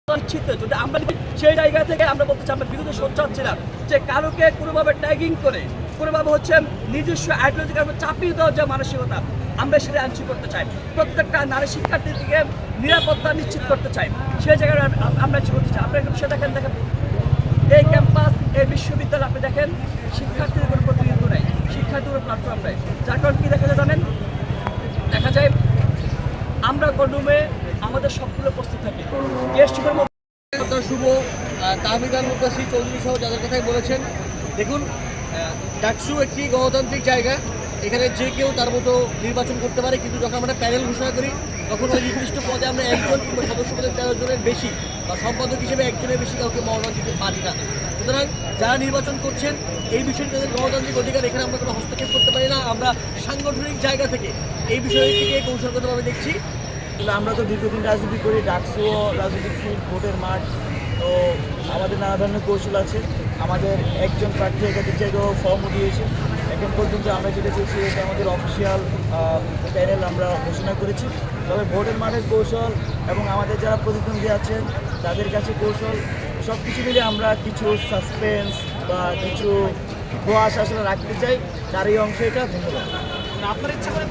নিশ্চিত যদি আমরা সেই জায়গা থেকে আমরা বলতে চাই আমরা বিরুদ্ধে সোচ্চাচ্ছিলাম যে কারোকে কোনোভাবে ট্যাগিং করে কোনোভাবে নিজস্ব আইডিওলজিকে চাপিয়ে দেওয়ার যে মানসিকতা আমরা সেটা আনছি করতে চাই। প্রত্যেকটা নারী শিক্ষার্থীকে নিরাপত্তা নিশ্চিত করতে চাই, সেই জায়গায় আমরা করতে চাই। আপনারা সে দেখেন এই ক্যাম্পাস এই বিশ্ববিদ্যালয় আপনি দেখেন শিক্ষার্থীদের কোনো প্রতিনিধিত্ব নেই, শিক্ষার্থীদের প্ল্যাটফর্ম নেই। যার কারণ কী দেখা যায় জানেন, দেখা যায় আমরা কোনোমে আমাদের সবগুলো প্রস্তুত থাকি গেস্টের মধ্যে শুভ তাহমিদান মুকাসি চৌধুরী সহ যাদের কথাই বলেছেন। দেখুন, ডাকসু একটি গণতান্ত্রিক জায়গা, এখানে যে কেউ তার মতো নির্বাচন করতে পারে, কিন্তু যখন আমরা প্যানেল ঘোষণা করি তখন ওই নির্দিষ্ট পদে আমরা একজন কিংবা সদস্য পদে 13 জনের বেশি বা সম্পাদক হিসেবে একজনের বেশি কাউকে মনোনয়ন দিতে পারি না। সুতরাং যারা নির্বাচন করছেন এই বিষয়ে তাদের গণতান্ত্রিক অধিকার, এখানে আমরা কোনো হস্তক্ষেপ করতে পারি না। আমরা সাংগঠনিক জায়গা থেকে এই বিষয়টিকে কৌশলগতভাবে দেখছি। আমরা তো দীর্ঘদিন রাজনীতি করি, ডাকসুও রাজনৈতিক ফিল্ড, ভোটের মাঠ, তো আমাদের নানা ধরনের কৌশল আছে। আমাদের একজন প্রার্থী একাধিক জায়গায় ফর্মও দিয়েছে। এখন পর্যন্ত আমরা যেটা চেয়েছি এটা আমাদের অফিসিয়াল প্যানেল আমরা ঘোষণা করেছি। তবে ভোটের মাঠের কৌশল এবং আমাদের যারা প্রতিদ্বন্দ্বী আছেন তাদের কাছে কৌশল সব কিছু মিলে আমরা কিছু সাসপেন্স বা কিছু প্রয়াস আসলে রাখতে চাই। তার এই অংশ এটা। ধন্যবাদ। আপনার ইচ্ছা করে